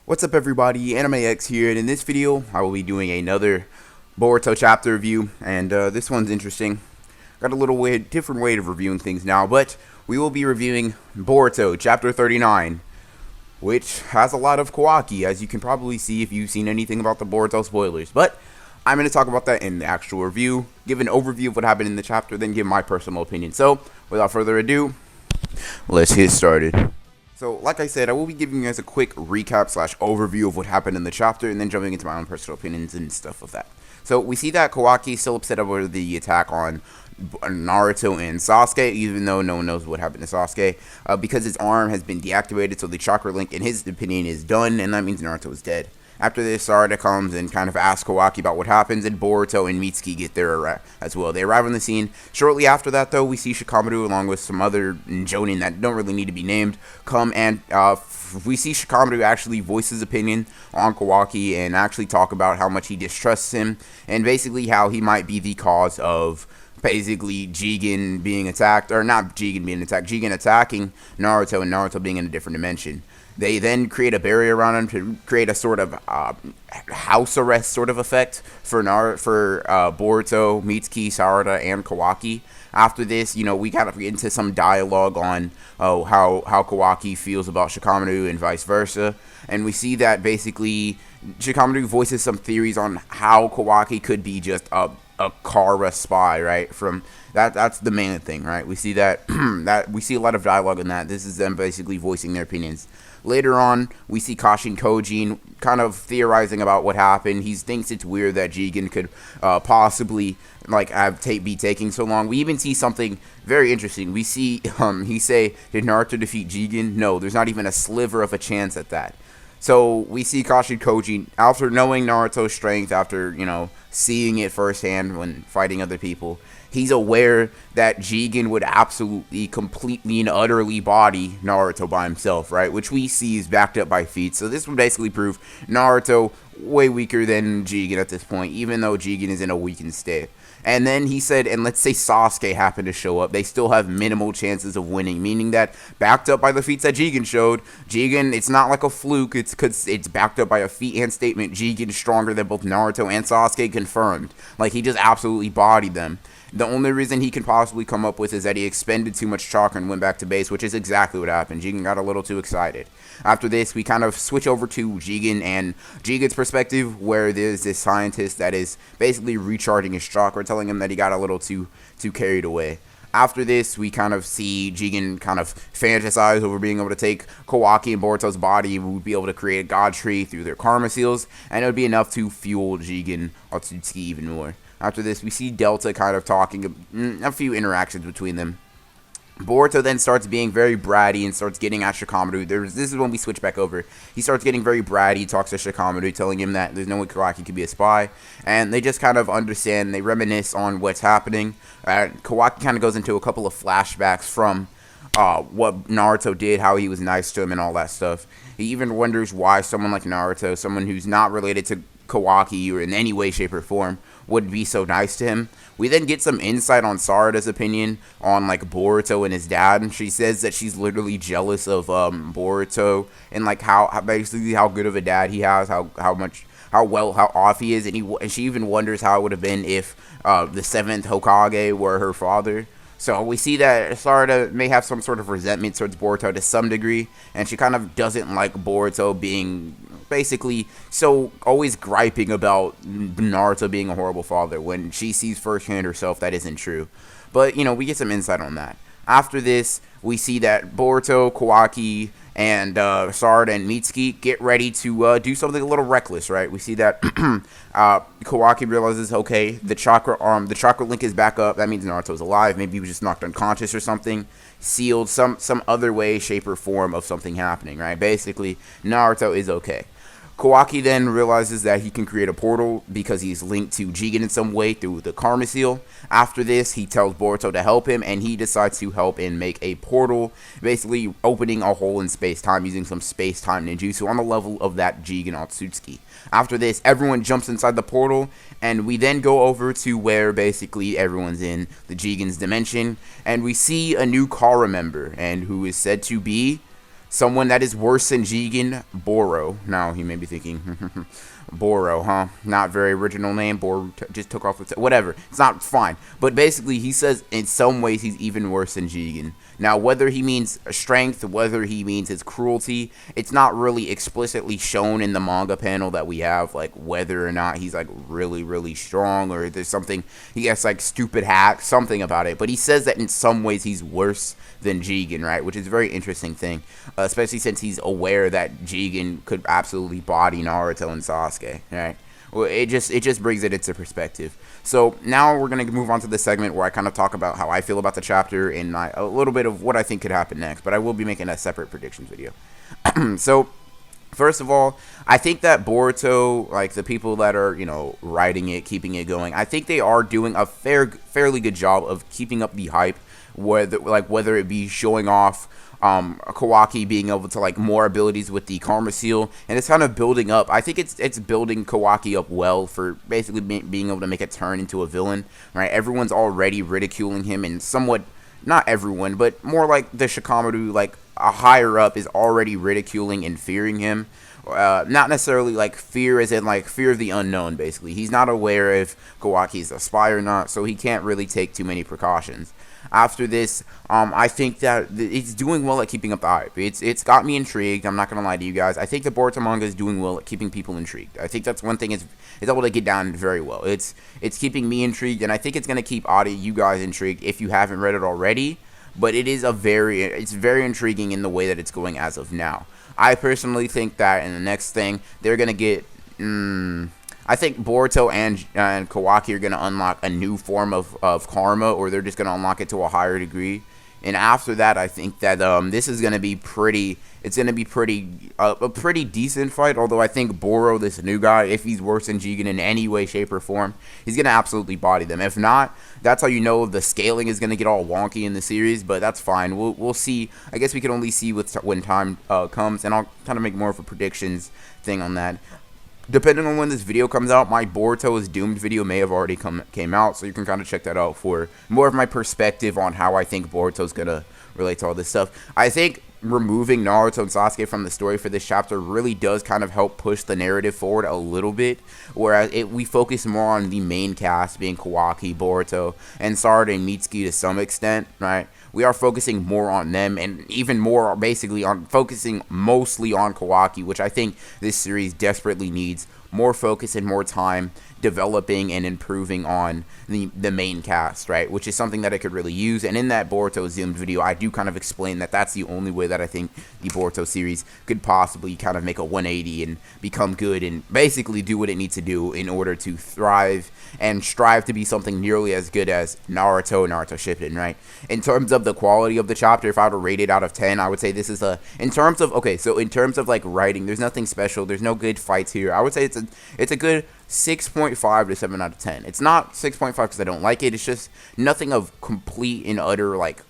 What's up everybody, AnimeX here, and in this video I will be doing another Boruto chapter review, and this one's interesting. Got a little different way of reviewing things now, but we will be reviewing Boruto chapter 39, which has a lot of Kawaki, as you can probably see if you've seen anything about the Boruto spoilers. But I'm going to talk about that in the actual review, give an overview of what happened in the chapter, then give my personal opinion. So, without further ado, let's get started. So, like I said, I will be giving you guys a quick recap / overview of what happened in the chapter, and then jumping into my own personal opinions and stuff of that. So, we see that Kawaki is still upset over the attack on Naruto and Sasuke, even though no one knows what happened to Sasuke, because his arm has been deactivated, so the chakra link, in his opinion, is done, and that means Naruto is dead. After this, Sarada comes and kind of asks Kawaki about what happens, and Boruto and Mitsuki get there as well. They arrive on the scene. Shortly after that, though, we see Shikamaru along with some other Jonin that don't really need to be named come, and we see Shikamaru actually voice his opinion on Kawaki and actually talk about how much he distrusts him, and basically how he might be the cause of basically Jigen being attacked, or not Jigen being attacked, Jigen attacking Naruto and Naruto being in a different dimension. They then create a barrier around him to create a sort of house arrest sort of effect for Boruto, Mitsuki, Sarada, and Kawaki. After this, we kind of get into some dialogue on how Kawaki feels about Shikamaru and vice versa. And we see that basically Shikamaru voices some theories on how Kawaki could be just a Kara spy, right? From that's the main thing, right? We see that we see a lot of dialogue in that. This is them basically voicing their opinions. Later on, we see Kashin Kojin kind of theorizing about what happened. He thinks it's weird that Jigen could possibly be taking so long. We even see something very interesting. We see he say, "Did Naruto defeat Jigen?" No, there's not even a sliver of a chance at that. So we see Kashin Kojin, after knowing Naruto's strength, after seeing it firsthand when fighting other people, he's aware that Jigen would absolutely, completely, and utterly body Naruto by himself, right? Which we see is backed up by feats. So this would basically prove Naruto way weaker than Jigen at this point, even though Jigen is in a weakened state. And then he said, and let's say Sasuke happened to show up, they still have minimal chances of winning, meaning that backed up by the feats that Jigen showed, Jigen, it's not like a fluke, it's because it's backed up by a feat and statement. Jigen is stronger than both Naruto and Sasuke, confirmed. Like, he just absolutely bodied them. The only reason he can possibly come up with is that he expended too much chakra and went back to base, which is exactly what happened. Jigen got a little too excited. After this, we kind of switch over to Jigen and Jigen's perspective, where there's this scientist that is basically recharging his chakra, telling him that he got a little too carried away. After this, we kind of see Jigen kind of fantasize over being able to take Kawaki and Boruto's body. We would be able to create a god tree through their karma seals, and it would be enough to fuel Jigen Otsutsuki even more. After this, we see Delta kind of talking, a few interactions between them. Boruto then starts being very bratty and starts getting at Shikamaru. This is when we switch back over. He starts getting very bratty, he talks to Shikamaru, telling him that there's no way Kawaki could be a spy. And they just kind of understand, they reminisce on what's happening. Kawaki kind of goes into a couple of flashbacks from what Naruto did, how he was nice to him and all that stuff. He even wonders why someone like Naruto, someone who's not related to Kawaki or in any way, shape, or form, would be so nice to him. We then get some insight on Sarada's opinion on Boruto and his dad. She says that she's literally jealous of Boruto and how basically how good of a dad he has, how off he is, and she even wonders how it would have been if the 7th Hokage were her father. So we see that Sarada may have some sort of resentment towards Boruto to some degree, and she kind of doesn't like Boruto being basically so always griping about Naruto being a horrible father when she sees firsthand herself that isn't true. But, we get some insight on that. After this, we see that Boruto, Kawaki, and Sarada and Mitsuki get ready to do something a little reckless, right? We see that Kawaki realizes, okay, the chakra link is back up. That means Naruto's alive. Maybe he was just knocked unconscious or something. Sealed some other way, shape, or form of something happening, right? Basically, Naruto is okay. Kawaki then realizes that he can create a portal because he's linked to Jigen in some way through the karma seal. After this, he tells Boruto to help him, and he decides to help and make a portal, basically opening a hole in space-time using some space-time ninjutsu on the level of that Jigen Otsutsuki. After this, everyone jumps inside the portal, and we then go over to where basically everyone's in the Jigen's dimension, and we see a new Kara member, and who is said to be someone that is worse than Jigen, Boro. Now, you may be thinking, Boro, huh? Not very original name. Boruto just took off the whatever. It's not fine. But basically, he says in some ways he's even worse than Jigen. Now, whether he means strength, whether he means his cruelty, it's not really explicitly shown in the manga panel that we have, like whether or not he's like really, really strong, or there's something, he has like stupid hacks, something about it. But he says that in some ways he's worse than Jigen, right? Which is a very interesting thing, especially since he's aware that Jigen could absolutely body Naruto and Sasuke, right? Well, it just brings it into perspective. So now we're going to move on to the segment where I kind of talk about how I feel about the chapter and a little bit of what I think could happen next, but I will be making a separate predictions video. So first of all, I think that Boruto, like the people that are, you know, writing it, keeping it going, I think they are doing a fairly good job of keeping up the hype, whether it be showing off Kawaki being able to like more abilities with the Karma Seal, and it's kind of building up. I think it's building Kawaki up well for basically being able to make a turn into a villain, right? Everyone's already ridiculing him, and somewhat, not everyone, but more like the Shikamaru, like a higher up, is already ridiculing and fearing him. Not necessarily like fear as in like fear of the unknown, basically. He's not aware if Kawaki's a spy or not, so he can't really take too many precautions. After this, I think that it's doing well at keeping up the hype. It's got me intrigued. I'm not going to lie to you guys. I think the Boruto manga is doing well at keeping people intrigued. I think that's one thing it's able to get down very well. It's keeping me intrigued, and I think it's going to keep you guys intrigued if you haven't read it already. But it's very intriguing in the way that it's going as of now. I personally think that in the next thing, they're going to get... I think Boruto and Kawaki are going to unlock a new form of karma, or they're just going to unlock it to a higher degree. And after that, I think that this is going to be a pretty decent fight. Although I think Boro, this new guy, if he's worse than Jigen in any way, shape, or form, he's going to absolutely body them. If not, that's how you know the scaling is going to get all wonky in the series. But that's fine. We'll see. I guess we can only see when time comes, and I'll kind of make more of a predictions thing on that. Depending on when this video comes out, my Boruto is Doomed video may have already came out, so you can kind of check that out for more of my perspective on how I think Boruto's going to relate to all this stuff. I think removing Naruto and Sasuke from the story for this chapter really does kind of help push the narrative forward a little bit, whereas we focus more on the main cast being Kawaki, Boruto, and Sarada and Mitsuki to some extent, right? We are focusing more on them, and even more basically on focusing mostly on Kawaki, which I think this series desperately needs more focus and more time developing and improving on the main cast, right? Which is something that I could really use. And in that Boruto Zoomed video, I do kind of explain that that's the only way that I think the Boruto series could possibly kind of make a 180 and become good and basically do what it needs to do in order to thrive and strive to be something nearly as good as Naruto Shippuden, right? In terms of the quality of the chapter, if I were to rate it out of 10, I would say this is in terms of like writing, there's nothing special. There's no good fights here. I would say it's a good 6.5 to 7 out of 10. It's not 6.5 because I don't like it. It's just nothing of complete and utter like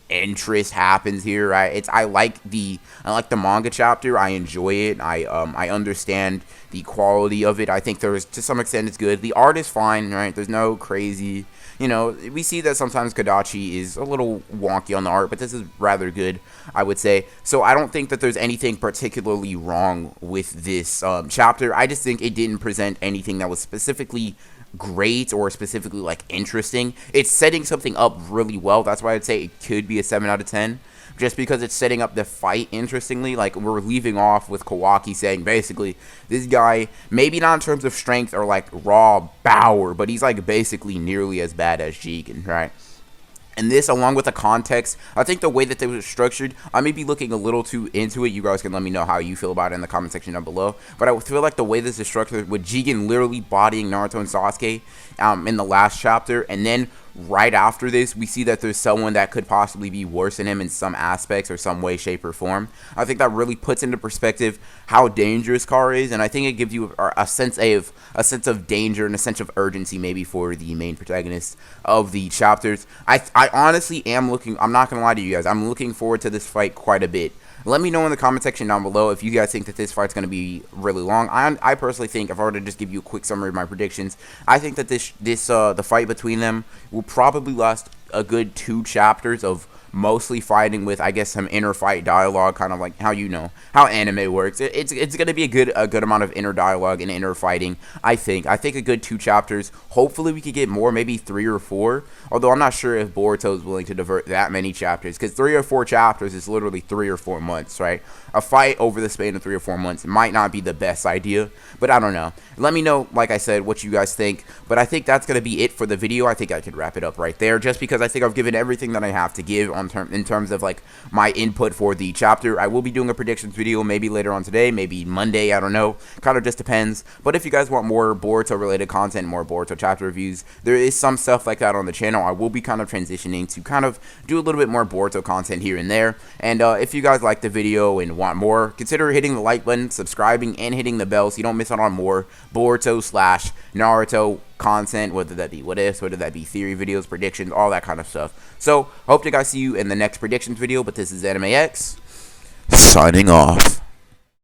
interest happens here, right? I like the manga chapter. I enjoy it. I understand the quality of it. I think to some extent it's good. The art is fine, right? There's no crazy, we see that sometimes Kadachi is a little wonky on the art, but this is rather good, I would say. So I don't think that there's anything particularly wrong with this chapter. I just think it didn't present anything that was specifically great or specifically like interesting. It's setting something up really well. That's why I'd say it could be a 7 out of 10. Just because it's setting up the fight interestingly. Like, we're leaving off with Kawaki saying, basically, this guy, maybe not in terms of strength or, like, raw power, but he's, like, basically nearly as bad as Jigen, right? And this, along with the context, I think the way that they were structured, I may be looking a little too into it. You guys can let me know how you feel about it in the comment section down below. But I feel like the way this is structured, with Jigen literally bodying Naruto and Sasuke in the last chapter, and then right after this, we see that there's someone that could possibly be worse than him in some aspects or some way, shape, or form. I think that really puts into perspective how dangerous Kar is, and I think it gives you a sense of danger and a sense of urgency maybe for the main protagonist of the chapters. I honestly am I'm not going to lie to you guys, I'm looking forward to this fight quite a bit. Let me know in the comment section down below if you guys think that this fight's going to be really long. I personally think, if I were to just give you a quick summary of my predictions, I think that the fight between them will probably last a good 2 chapters of mostly fighting with, I guess, some inner fight dialogue, kind of like how how anime works. It's gonna be a good amount of inner dialogue and inner fighting. I think a good 2 chapters. Hopefully we could get more, maybe 3 or 4. Although I'm not sure if Boruto is willing to divert that many chapters, because 3 or 4 chapters is literally 3 or 4 months, right? A fight over the span of 3 or 4 months might not be the best idea, but I don't know. Let me know, like I said, what you guys think. But I think that's gonna be it for the video. I think I could wrap it up right there, just because I think I've given everything that I have to give in terms of like my input for the chapter. I will be doing a predictions video maybe later on today, maybe Monday, I don't know. Kind of just depends. But if you guys want more Boruto related content, more Boruto chapter reviews, there is some stuff like that on the channel. I will be kind of transitioning to kind of do a little bit more Boruto content here and there. And if you guys like the video and want more, consider hitting the like button, subscribing, and hitting the bell so you don't miss out on more Boruto/Naruto content, whether that be what ifs, whether that be theory videos, predictions, all that kind of stuff. So, hope to guys see you in the next predictions video, but this is AnimeX, signing off.